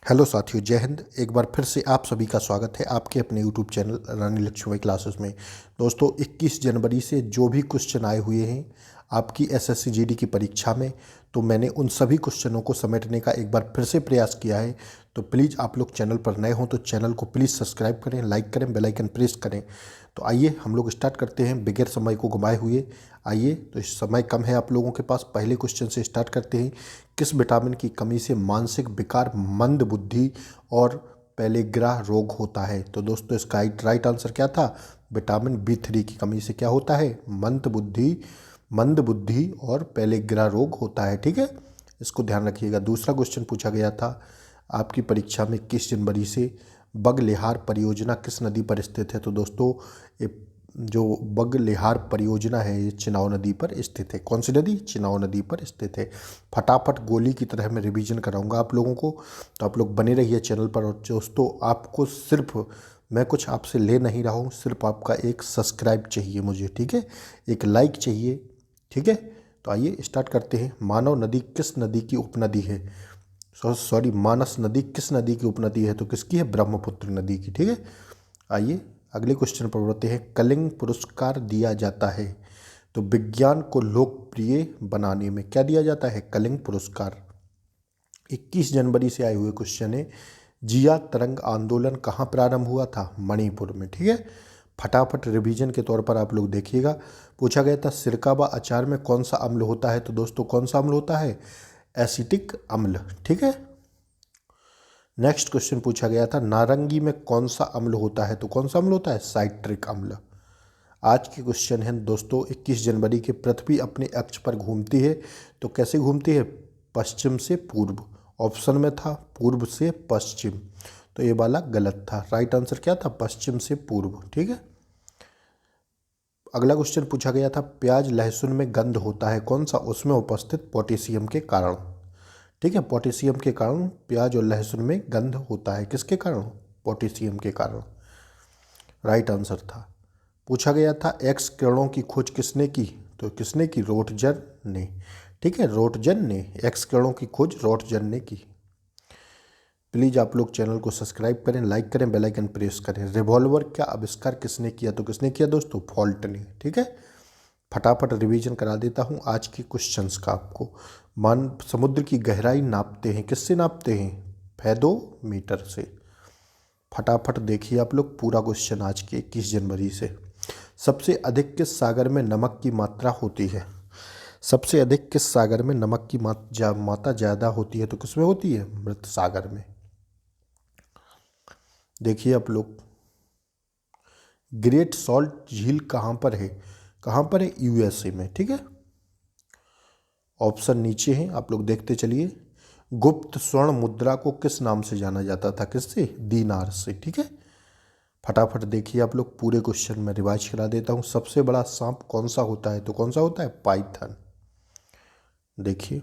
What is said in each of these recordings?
Hello साथियों, जय हिंद। एक बार फिर से आप सभी का स्वागत है आपके अपने यूट्यूब चैनल रानी लक्ष्मीबाई क्लासेस में। दोस्तों, 21 जनवरी से जो भी क्वेश्चन आए हुए हैं आपकी एसएससी जीडी की परीक्षा में, तो मैंने उन सभी क्वेश्चनों को समेटने का एक बार फिर से प्रयास किया है। तो प्लीज़ आप लोग चैनल पर नए हों तो चैनल को प्लीज़ सब्सक्राइब करें, लाइक करें, बेल आइकन प्रेस करें। तो आइए हम लोग स्टार्ट करते हैं बगैर समय को गंवाए हुए। आइए, तो इस समय कम है आप लोगों के पास, पहले क्वेश्चन से स्टार्ट करते हैं। किस विटामिन की कमी से मानसिक विकार, मंद बुद्धि और पेलेग्रा रोग होता है? तो दोस्तों, इसका राइट आंसर क्या था? विटामिन B3 की कमी से क्या होता है? मंद बुद्धि और पेलेग्रा रोग होता है। ठीक है, इसको ध्यान रखिएगा। दूसरा क्वेश्चन पूछा गया था आपकी परीक्षा में, 21 जनवरी से बगलिहार परियोजना किस नदी पर स्थित है? तो दोस्तों, ये जो बगलिहार परियोजना है ये चिनाव नदी पर स्थित है। कौन सी नदी? चिनाव नदी पर स्थित है। फटाफट गोली की तरह मैं रिवीजन कराऊंगा आप लोगों को, तो आप लोग बने रहिए चैनल पर। और दोस्तों, आपको सिर्फ मैं कुछ आपसे ले नहीं रहा हूँ, सिर्फ आपका एक सब्सक्राइब चाहिए मुझे। ठीक है, एक लाइक चाहिए। ठीक है, तो आइए स्टार्ट करते हैं। मानव नदी किस नदी की उपनदी है? सॉरी, मानस नदी किस नदी की उपनदी है? तो किसकी है? ब्रह्मपुत्र नदी की। ठीक है, आइए अगले क्वेश्चन पर बढ़ते हैं। कलिंग पुरस्कार दिया जाता है, तो विज्ञान को लोकप्रिय बनाने में क्या दिया जाता है? कलिंग पुरस्कार। 21 जनवरी से आए हुए क्वेश्चन है। जिया तरंग आंदोलन कहाँ प्रारंभ हुआ था? मणिपुर में। ठीक है, फटाफट रिवीजन के तौर पर आप लोग देखिएगा। पूछा गया था सिरका व अचार में कौन सा अम्ल होता है? तो दोस्तों, कौन सा अम्ल होता है? एसिटिक अम्ल। ठीक है, नेक्स्ट क्वेश्चन पूछा गया था नारंगी में कौन सा अम्ल होता है? तो कौन सा अम्ल होता है? साइट्रिक अम्ल। आज के क्वेश्चन है दोस्तों, 21 जनवरी के पृथ्वी अपने अक्ष पर घूमती है, तो कैसे घूमती है? पश्चिम से पूर्व। ऑप्शन में था पूर्व से पश्चिम, तो ये वाला गलत था। राइट आंसर क्या था? पश्चिम से पूर्व। ठीक है, अगला क्वेश्चन पूछा गया था प्याज लहसुन में गंध होता है, कौन सा? उसमें उपस्थित पोटेशियम के कारण। ठीक है, पोटेशियम के कारण प्याज और लहसुन में गंध होता है। किसके कारण? पोटेशियम के कारण। राइट आंसर था। पूछा गया था एक्स किरणों की खोज किसने की? तो किसने की? रोटजन ने। ठीक है, रोटजन ने एक्स किरणों की खोज रोटजन ने की। प्लीज़ आप लोग चैनल को सब्सक्राइब करें, लाइक करें, बेल आइकन प्रेस करें। रिवॉल्वर का आविष्कार किसने किया? तो किसने किया दोस्तों? फॉल्ट ने। ठीक है, फटाफट रिवीजन करा देता हूँ आज के क्वेश्चंस का आपको। मान समुद्र की गहराई नापते हैं, किससे नापते हैं? फैदोमीटर से। फटाफट देखिए आप लोग पूरा क्वेश्चन आज के 21 जनवरी से। सबसे अधिक किस सागर में नमक की मात्रा होती है? सबसे अधिक किस सागर में नमक की मात्रा ज़्यादा होती है? तो किसमें होती है? मृत सागर में। देखिए आप लोग, ग्रेट सॉल्ट झील कहाँ पर है? कहाँ पर है? यूएसए में। ठीक है, ऑप्शन नीचे हैं, आप लोग देखते चलिए। गुप्त स्वर्ण मुद्रा को किस नाम से जाना जाता था? किससे? दीनार से। ठीक है, फटाफट देखिए आप लोग पूरे क्वेश्चन में रिवाइज करा देता हूँ। सबसे बड़ा सांप कौन सा होता है? तो कौन सा होता है? पाइथन। देखिए,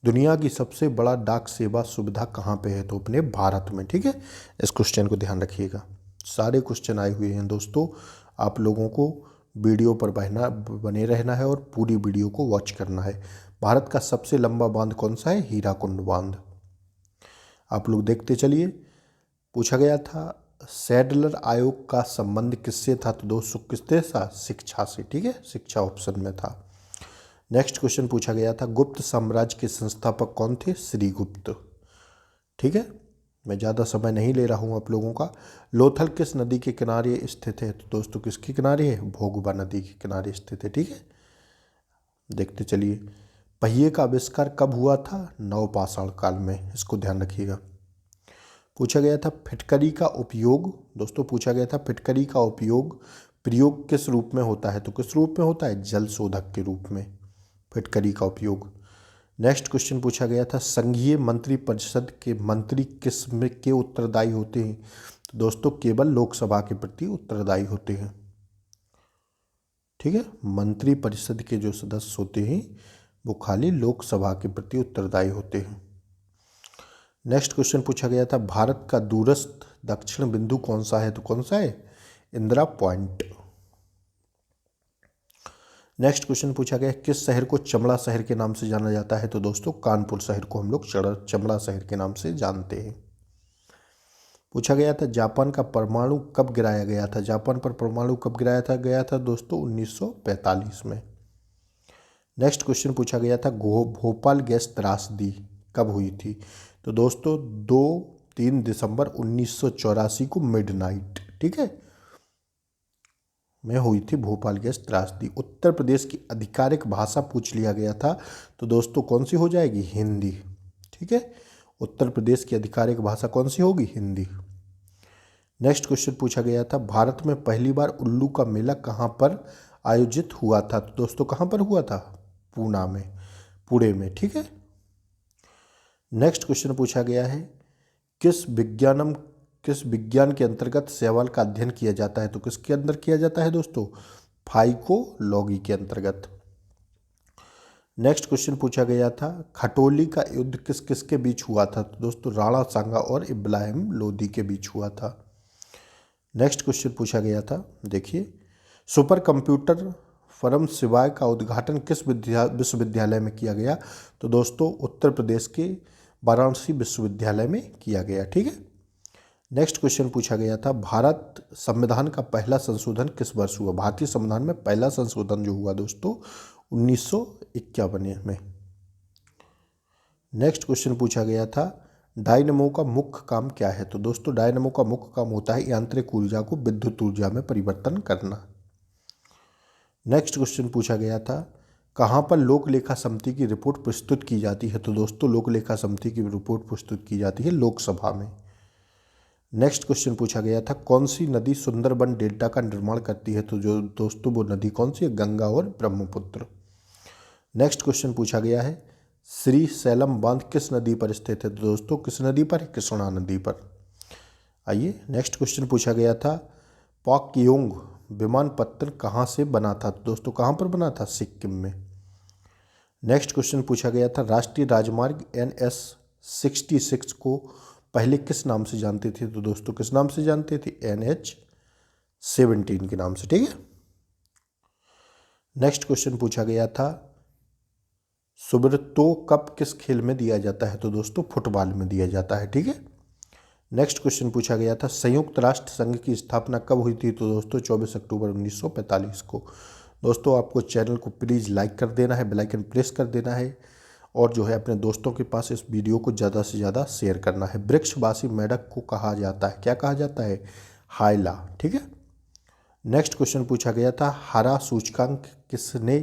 दुनिया की सबसे बड़ा डाक सेवा सुविधा कहाँ पे है? तो अपने भारत में। ठीक है, इस क्वेश्चन को ध्यान रखिएगा। सारे क्वेश्चन आए हुए हैं दोस्तों, आप लोगों को वीडियो पर बने रहना है और पूरी वीडियो को वॉच करना है। भारत का सबसे लंबा बांध कौन सा है? हीराकुंड बांध। आप लोग देखते चलिए। पूछा गया था सैडलर आयोग का संबंध किससे था? तो दोस्तों, किससे था? शिक्षा से। ठीक है, शिक्षा ऑप्शन में था। नेक्स्ट क्वेश्चन पूछा गया था गुप्त साम्राज्य के संस्थापक कौन थे? श्रीगुप्त। ठीक है, मैं ज़्यादा समय नहीं ले रहा हूँ आप लोगों का। लोथल किस नदी के किनारे स्थित है? तो दोस्तों, किसके किनारे है? भोगवा नदी के किनारे स्थित है। ठीक है, देखते चलिए। पहिए का आविष्कार कब हुआ था? नवपाषाण काल में, इसको ध्यान रखिएगा। पूछा गया था फिटकरी का उपयोग, दोस्तों पूछा गया था फिटकरी का उपयोग प्रयोग किस रूप में होता है? तो किस रूप में होता है? जल शोधक के रूप में फिटकरी का उपयोग। नेक्स्ट क्वेश्चन पूछा गया था संघीय मंत्रिपरिषद के मंत्री किस में के उत्तरदायी होते हैं? तो दोस्तों, केवल लोकसभा के प्रति उत्तरदायी होते हैं। ठीक है, मंत्रिपरिषद के जो सदस्य होते हैं वो खाली लोकसभा के प्रति उत्तरदायी होते हैं। नेक्स्ट क्वेश्चन पूछा गया था भारत का दूरस्थ दक्षिण बिंदु कौन सा है? तो कौन सा है? इंदिरा पॉइंट। नेक्स्ट क्वेश्चन पूछा गया किस शहर को चमड़ा शहर के नाम से जाना जाता है? तो दोस्तों कानपुर शहर को हम लोग चमड़ा शहर के नाम से जानते हैं। पूछा गया था जापान का परमाणु कब गिराया गया था? जापान पर परमाणु कब गिराया गया था दोस्तों? 1945 में। नेक्स्ट क्वेश्चन पूछा गया था भोपाल गैस त्रासदी कब हुई थी? तो दोस्तों 2-3 दिसंबर 1984 को मिडनाइट, ठीक है, में हुई थी भोपाल गैस त्रासदी। उत्तर प्रदेश की आधिकारिक भाषा पूछ लिया गया था, तो दोस्तों कौन सी हो जाएगी? हिंदी, ठीक है। उत्तर प्रदेश की आधिकारिक भाषा कौन सी होगी? हिंदी। नेक्स्ट क्वेश्चन पूछा गया था भारत में पहली बार उल्लू का मेला कहाँ पर आयोजित हुआ था? तो दोस्तों कहाँ पर हुआ था? पुणे में, ठीक है। नेक्स्ट क्वेश्चन पूछा गया है किस विज्ञान के अंतर्गत शैवाल का अध्ययन किया जाता है? तो किसके अंदर किया जाता है दोस्तों? फाइकोलॉजी के अंतर्गत। नेक्स्ट क्वेश्चन पूछा गया था खटोली का युद्ध किस किस के बीच हुआ था? तो दोस्तों राणा सांगा और इब्राहिम लोदी के बीच हुआ था। नेक्स्ट क्वेश्चन पूछा गया था, देखिए, सुपर कंप्यूटर फर्म शिवाय का उद्घाटन किस विश्वविद्यालय में किया गया? तो दोस्तों उत्तर प्रदेश के वाराणसी विश्वविद्यालय में किया गया, ठीक है। नेक्स्ट क्वेश्चन पूछा गया था भारत संविधान का पहला संशोधन किस वर्ष हुआ? भारतीय संविधान में पहला संशोधन जो हुआ दोस्तों 1951 में। नेक्स्ट क्वेश्चन पूछा गया था डायनमो का मुख्य काम क्या है? तो दोस्तों डायनमो का मुख्य काम होता है यांत्रिक ऊर्जा को विद्युत ऊर्जा में परिवर्तन करना। नेक्स्ट क्वेश्चन पूछा गया था कहाँ पर लोक लेखा समिति की रिपोर्ट प्रस्तुत की जाती है? तो दोस्तों लोक लेखा समिति की रिपोर्ट प्रस्तुत की जाती है लोकसभा में। नेक्स्ट क्वेश्चन पूछा गया था कौन सी नदी सुंदरबन डेल्टा का निर्माण करती है? तो जो दोस्तों वो नदी कौन सी है? गंगा और ब्रह्मपुत्र। नेक्स्ट क्वेश्चन पूछा गया है श्री सैलम बांध किस नदी पर स्थित है? तो दोस्तों किस नदी पर है? कृष्णा नदी पर। आइए नेक्स्ट क्वेश्चन पूछा गया था पाक्योंग विमानपत्तन कहाँ से बना था? तो दोस्तों कहाँ पर बना था? सिक्किम में। नेक्स्ट क्वेश्चन पूछा गया था राष्ट्रीय राजमार्ग NS 66 को पहले किस नाम से जानते थे? तो दोस्तों किस नाम से जानते थे? NH 17 के नाम से, ठीक है। नेक्स्ट क्वेश्चन पूछा गया था सुब्रतो कप किस खेल में दिया जाता है? तो दोस्तों फुटबॉल में दिया जाता है, ठीक है। नेक्स्ट क्वेश्चन पूछा गया था संयुक्त राष्ट्र संघ की स्थापना कब हुई थी? तो दोस्तों 24 अक्टूबर 1945 को। दोस्तों आपको चैनल को प्लीज़ लाइक कर देना है, बेल आइकन प्रेस कर देना है और जो है अपने दोस्तों के पास इस वीडियो को ज़्यादा से ज़्यादा शेयर करना है। वृक्षवासी मेढक को कहा जाता है, क्या कहा जाता है? हाइला, ठीक है। नेक्स्ट क्वेश्चन पूछा गया था हरा सूचकांक किसने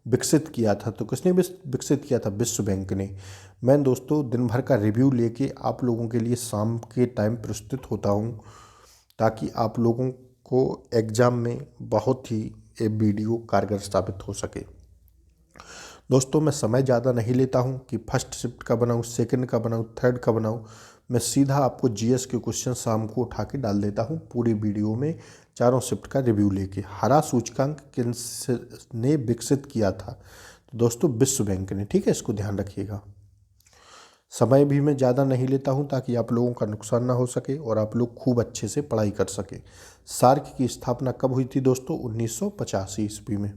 विकसित किया था? तो किसने विकसित किया था? विश्व बैंक ने। मैं दोस्तों दिन भर का रिव्यू लेके आप लोगों के लिए शाम के टाइम प्रस्तुत होता हूँ ताकि आप लोगों को एग्ज़ाम में बहुत ही ये वीडियो कारगर साबित हो सके। दोस्तों मैं समय ज़्यादा नहीं लेता हूँ कि फर्स्ट शिफ्ट का बनाऊँ, सेकंड का बनाऊँ, थर्ड का बनाऊँ। मैं सीधा आपको GS के क्वेश्चन शाम को उठा के डाल देता हूँ पूरी वीडियो में चारों शिफ्ट का रिव्यू लेके। हरा सूचकांक किसने विकसित किया था? तो दोस्तों विश्व बैंक ने, ठीक है, इसको ध्यान रखिएगा। समय भी मैं ज़्यादा नहीं लेता हूँ ताकि आप लोगों का नुकसान ना हो सके और आप लोग खूब अच्छे से पढ़ाई कर सके। सार्क की स्थापना कब हुई थी दोस्तों? 1985 ईस्वी में।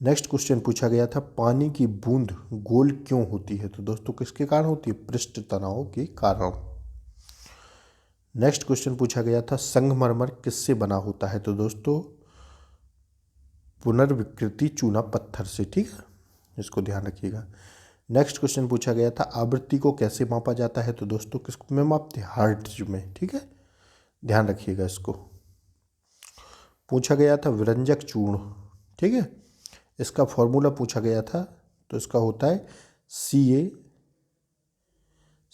नेक्स्ट क्वेश्चन पूछा गया था पानी की बूंद गोल क्यों होती है? तो दोस्तों किसके कारण होती है? पृष्ठ तनाव के कारण। नेक्स्ट क्वेश्चन पूछा गया था संगमरमर किससे बना होता है? तो दोस्तों पुनर्विकृति चूना पत्थर से, ठीक है, इसको ध्यान रखिएगा। नेक्स्ट क्वेश्चन पूछा गया था आवृत्ति को कैसे मापा जाता है? तो दोस्तों किस में मापते हैं? हर्ट्ज में, ठीक है, ध्यान रखिएगा इसको। पूछा गया था विरंजक चूर्ण, ठीक है, इसका फॉर्मूला पूछा गया था, तो इसका होता है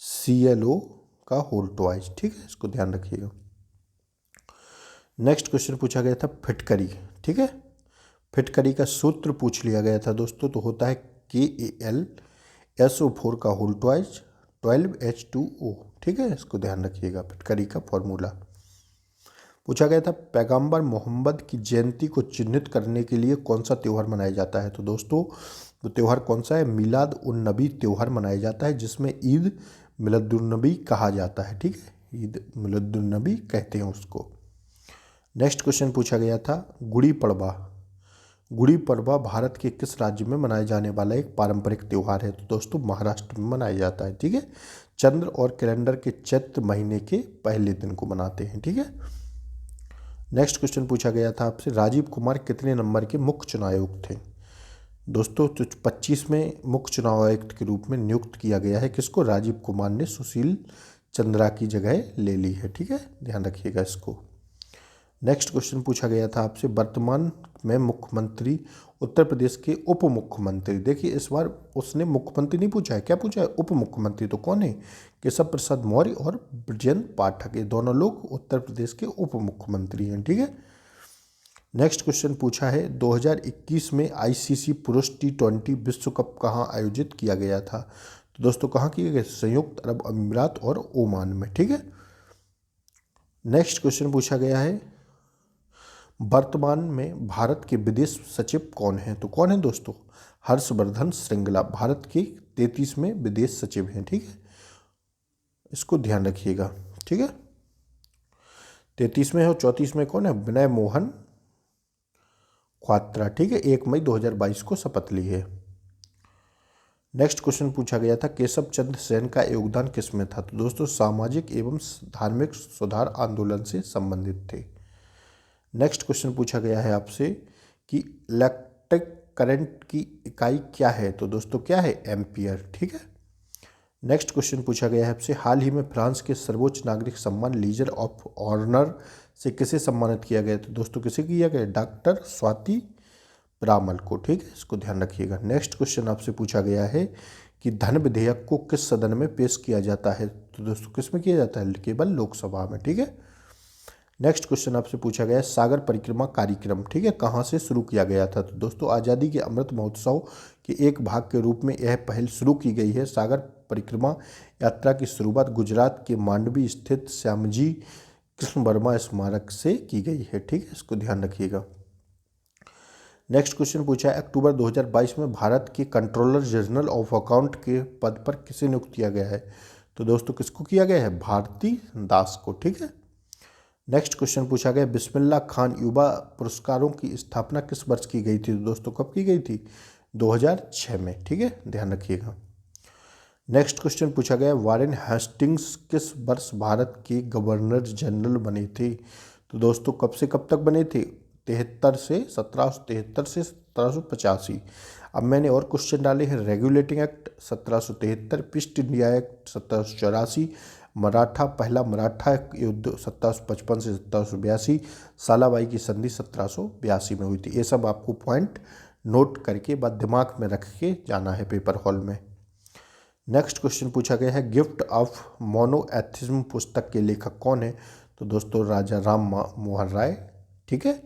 CaClO का होल ट्वाइस, ठीक है, इसको ध्यान रखिएगा। नेक्स्ट क्वेश्चन पूछा गया था फिटकरी, ठीक है, फिटकरी का सूत्र पूछ लिया गया था दोस्तों, तो होता है KAlSO4 का होल ट्वाइस 12H2O, ठीक है, इसको ध्यान रखिएगा फिटकरी का फॉर्मूला। पूछा गया था पैगंबर मोहम्मद की जयंती को चिन्हित करने के लिए कौन सा त्यौहार मनाया जाता है? तो दोस्तों वो त्यौहार कौन सा है? मिलाद उन नबी त्यौहार मनाया जाता है जिसमें ईद मिलादुन नबी कहा जाता है, ठीक है, ईद मिलादुन नबी कहते हैं उसको। नेक्स्ट क्वेश्चन पूछा गया था गुड़ी पड़वा गुड़ी पड़वा भारत के किस राज्य में मनाया जाने वाला एक पारंपरिक त्यौहार है? तो दोस्तों महाराष्ट्र में मनाया जाता है। ठीक है, चंद्र और कैलेंडर के चैत्र महीने के पहले दिन को मनाते हैं। ठीक है, नेक्स्ट क्वेश्चन पूछा गया था आपसे, राजीव कुमार कितने नंबर के मुख्य चुनाव आयुक्त थे? दोस्तों तो 25वें मुख्य चुनाव आयुक्त के रूप में नियुक्त किया गया है। किसको? राजीव कुमार ने सुशील चंद्रा की जगह ले ली है। ठीक है, ध्यान रखिएगा इसको। नेक्स्ट क्वेश्चन पूछा गया था आपसे, वर्तमान में मुख्यमंत्री उत्तर प्रदेश के उप मुख्यमंत्री। देखिए इस बार उसने मुख्यमंत्री नहीं पूछा है, क्या पूछा है? उप मुख्यमंत्री। तो कौन है? केशव प्रसाद मौर्य और बृजेंद्र पाठक, ये दोनों लोग उत्तर प्रदेश के उप मुख्यमंत्री हैं। ठीक है, नेक्स्ट क्वेश्चन पूछा है, 2021 में आईसीसी पुरुष T20 विश्व कप कहाँ आयोजित किया गया था? तो दोस्तों कहाँ किया गया? संयुक्त अरब अमीरात और ओमान में। ठीक है, नेक्स्ट क्वेश्चन पूछा गया है, वर्तमान में भारत के विदेश सचिव कौन हैं? तो कौन है दोस्तों? हर्षवर्धन श्रृंगला भारत के 33वें विदेश सचिव हैं। ठीक है, इसको ध्यान रखिएगा। ठीक है, 33वें और 34वें कौन है? विनय मोहन क्वात्रा। ठीक है, 1 मई 2022 को शपथ ली है। नेक्स्ट क्वेश्चन पूछा गया था, केशव चंद्र सेन का योगदान किसमें था? तो दोस्तों सामाजिक एवं धार्मिक सुधार आंदोलन से संबंधित थे। नेक्स्ट क्वेश्चन पूछा गया है आपसे कि इलेक्ट्रिक करंट की इकाई क्या है? तो दोस्तों क्या है? एम्पियर। ठीक है, नेक्स्ट क्वेश्चन पूछा गया है आपसे, हाल ही में फ्रांस के सर्वोच्च नागरिक सम्मान लीजर ऑफ ऑनर से किसे सम्मानित किया गया? तो दोस्तों किसे किया गया? डॉक्टर स्वाति ब्रामल को। ठीक है, इसको ध्यान रखिएगा। नेक्स्ट क्वेश्चन आपसे पूछा गया है कि धन विधेयक को किस सदन में पेश किया जाता है? तो दोस्तों किस में किया जाता है? केवल लोकसभा में। ठीक है, नेक्स्ट क्वेश्चन आपसे पूछा गया है, सागर परिक्रमा कार्यक्रम ठीक है कहाँ से शुरू किया गया था? तो दोस्तों आज़ादी के अमृत महोत्सव के एक भाग के रूप में यह पहल शुरू की गई है। सागर परिक्रमा यात्रा की शुरुआत गुजरात के मांडवी स्थित श्यामजी कृष्ण वर्मा स्मारक से की गई है। ठीक है, इसको ध्यान रखिएगा। नेक्स्ट क्वेश्चन पूछा है, अक्टूबर 2022 में भारत के कंट्रोलर जनरल ऑफ अकाउंट के पद पर किसे नियुक्त किया गया है? तो दोस्तों किसको किया गया है? भारती दास को। ठीक है, नेक्स्ट क्वेश्चन पूछा गया, बिस्मिल्लाह खान युवा पुरस्कारों की स्थापना किस वर्ष की गई थी? तो दोस्तों कब की गई थी? 2006 में। ठीक है, ध्यान रखिएगा। नेक्स्ट क्वेश्चन पूछा गया, वारेन हेस्टिंग्स किस वर्ष भारत के गवर्नर जनरल बने थे? तो दोस्तों कब से कब तक बने थे? 1773 से 1785। अब मैंने और क्वेश्चन डाले हैं, regulating act 1773, east India act 1784, पहला मराठा युद्ध 1755 से 1782, सालाबाई की संधि 1782 में हुई थी। ये सब आपको पॉइंट नोट करके बाद दिमाग में रख के जाना है पेपर हॉल में। नेक्स्ट क्वेश्चन पूछा गया है, गिफ्ट ऑफ मोनोएथिज्म पुस्तक के लेखक कौन है? तो दोस्तों राजा राम मोहन राय। ठीक है,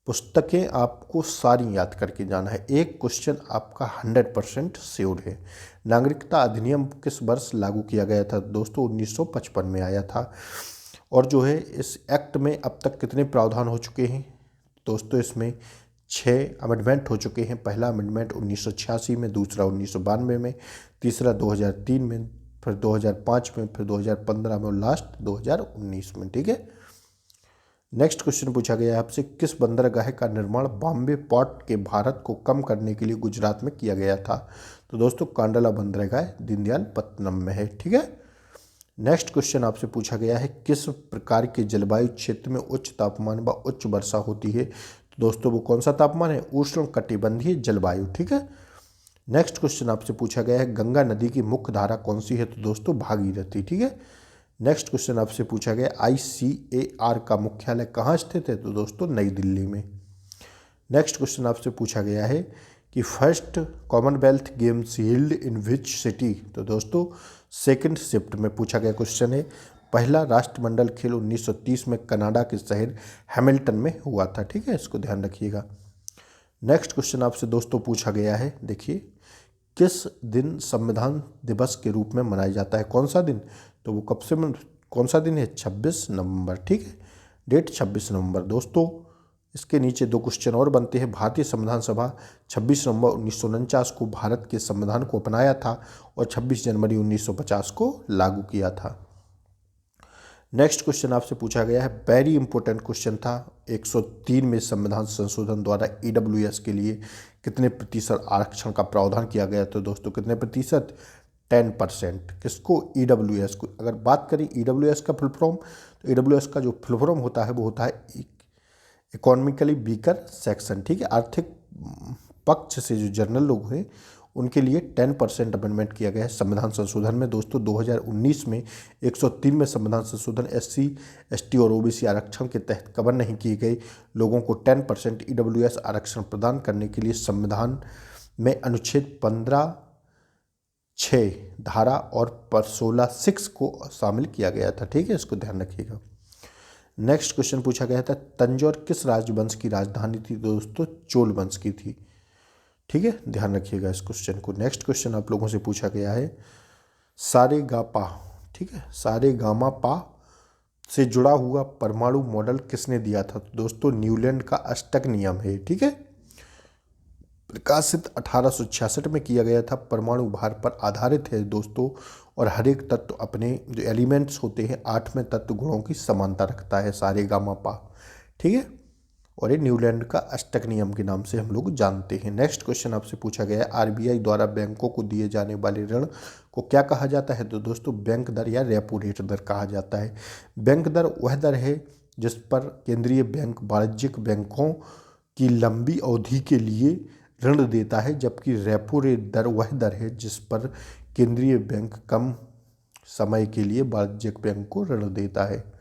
पुस्तकें आपको सारी याद करके जाना है। एक क्वेश्चन आपका 100% श्योर है। नागरिकता अधिनियम किस वर्ष लागू किया गया था? दोस्तों 1955 में आया था। और जो है इस एक्ट में अब तक कितने प्रावधान हो चुके हैं? दोस्तों इसमें 6 अमेंडमेंट हो चुके हैं। पहला अमेंडमेंट 1986 में, दूसरा 1992 में, तीसरा 2003 में, फिर 2005 में, फिर 2015 में और लास्ट 2019 में। ठीक है, नेक्स्ट क्वेश्चन पूछा गया है आपसे, किस बंदरगाह का निर्माण बॉम्बे पोर्ट के भारत को कम करने के लिए गुजरात में किया गया था? तो दोस्तों कांडला बंदरगाह दीनदयालपत्तनम में है। ठीक है, नेक्स्ट क्वेश्चन आपसे पूछा गया है, किस प्रकार के जलवायु क्षेत्र में उच्च तापमान व उच्च वर्षा होती है? तो दोस्तों वो कौन सा तापमान है? उष्ण कटिबंधीय जलवायु। ठीक है, नेक्स्ट क्वेश्चन आपसे पूछा गया है, गंगा नदी की मुख्य धारा कौन सी है? तो दोस्तों भागीरथी। ठीक है, नेक्स्ट क्वेश्चन आपसे पूछा गया, ICAR का मुख्यालय कहाँ स्थित है? तो दोस्तों नई दिल्ली में। नेक्स्ट क्वेश्चन आपसे पूछा गया है कि first Commonwealth games held in which city? तो दोस्तों सेकंड शिफ्ट में पूछा गया क्वेश्चन है। पहला राष्ट्रमंडल खेल 1930 में कनाडा के शहर हैमिल्टन में हुआ था। ठीक है, इसको ध्यान रखिएगा। नेक्स्ट क्वेश्चन आपसे दोस्तों पूछा गया है, देखिए किस दिन संविधान दिवस के रूप में मनाया जाता है? कौन सा दिन? तो वो कब से कौन सा दिन है? 26 नवंबर। ठीक है, डेट 26 नवंबर। दोस्तों इसके नीचे 2 क्वेश्चन और बनते हैं। भारतीय संविधान सभा 26 नवंबर 1949 को भारत के संविधान को अपनाया था और 26 जनवरी 1950 को लागू किया था। नेक्स्ट क्वेश्चन आपसे पूछा गया है, वेरी इंपॉर्टेंट क्वेश्चन था। 103 में संविधान संशोधन द्वारा ईडब्ल्यूएस के लिए कितने प्रतिशत आरक्षण का प्रावधान किया गया? तो दोस्तों कितने प्रतिशत? 10%। किसको? ईडब्ल्यूएस को। अगर बात करें ईडब्ल्यूएस का फुल फॉर्म, तो ईडब्ल्यूएस का जो फुल फॉर्म होता है वो होता है इकोनॉमिकली वीकर सेक्शन, ठीक है। आर्थिक पक्ष से जो जनरल लोग हैं उनके लिए 10% अमेंडमेंट किया गया है संविधान संशोधन में। दोस्तों 2019 में 103 में संविधान संशोधन SC ST और OBC आरक्षण के तहत कवर नहीं किए गए लोगों को 10% EWS आरक्षण प्रदान करने के लिए संविधान में अनुच्छेद 15(6) धारा और 16(6) को शामिल किया गया था, ठीक है। इसको ध्यान रखिएगा। नेक्स्ट क्वेश्चन पूछा गया था, तंजौर किस राजवंश की राजधानी थी? दोस्तों चोल वंश की थी, ठीक है। ध्यान रखिएगा इस क्वेश्चन को। नेक्स्ट क्वेश्चन आप लोगों से पूछा गया है, सारेगापा, ठीक है, सारेगामापा से जुड़ा हुआ परमाणु मॉडल किसने दिया था? तो दोस्तों न्यूलैंड का अष्टक नियम है, ठीक है। प्रकाशित 1866 में किया गया था, परमाणु भार पर आधारित है दोस्तों, और हर एक तत्व अपने जो एलिमेंट्स होते हैं 8 में तत्व गुणों की समानता रखता है, सारेगामापा, ठीक है। और ये न्यूलैंड का अष्टक नियम के नाम से हम लोग जानते हैं। नेक्स्ट क्वेश्चन आपसे पूछा गया है, RBI द्वारा बैंकों को दिए जाने वाले ऋण को क्या कहा जाता है? तो दोस्तों बैंक दर या रेपो रेट दर कहा जाता है। बैंक दर वह दर है जिस पर केंद्रीय बैंक वाणिज्यिक बैंकों की लंबी अवधि के लिए ऋण देता है, जबकि रेपो रेट दर वह दर है जिस पर केंद्रीय बैंक कम समय के लिए वाणिज्यिक बैंक को ऋण देता है।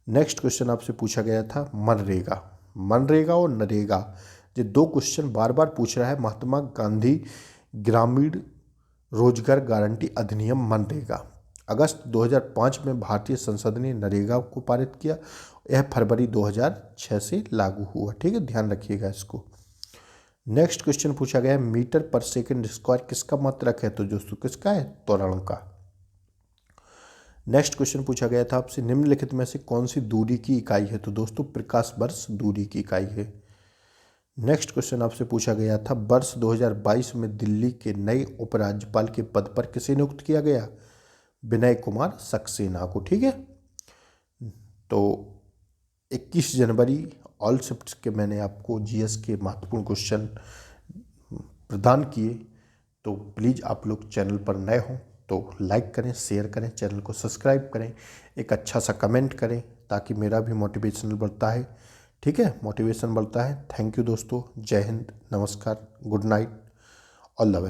नेक्स्ट क्वेश्चन आपसे पूछा गया था, मनरेगा, मनरेगा और नरेगा, ये दो क्वेश्चन बार बार पूछ रहा है। महात्मा गांधी ग्रामीण रोजगार गारंटी अधिनियम मनरेगा अगस्त 2005 में भारतीय संसद ने नरेगा को पारित किया। यह फरवरी 2006 से लागू हुआ, ठीक है। ध्यान रखिएगा इसको। नेक्स्ट क्वेश्चन पूछा गया है, मीटर पर सेकंड स्क्वायर किसका मात्रक है? तो दोस्तों किसका है? त्वरण का। नेक्स्ट क्वेश्चन पूछा गया था आपसे, निम्नलिखित में से कौन सी दूरी की इकाई है? तो दोस्तों प्रकाश वर्ष दूरी की इकाई है। नेक्स्ट क्वेश्चन आपसे पूछा गया था, वर्ष 2022 में दिल्ली के नए उपराज्यपाल के पद पर किसे नियुक्त किया गया? विनय कुमार सक्सेना को, ठीक है। तो 21 जनवरी ऑल शिफ्ट्स के मैंने आपको GS के महत्वपूर्ण क्वेश्चन प्रदान किए। तो प्लीज़ आप लोग चैनल पर नए हों तो लाइक करें, शेयर करें, चैनल को सब्सक्राइब करें, एक अच्छा सा कमेंट करें ताकि मेरा भी मोटिवेशनल बढ़ता है, ठीक है, मोटिवेशन बढ़ता है। थैंक यू दोस्तों, जय हिंद, नमस्कार, good night, all the best.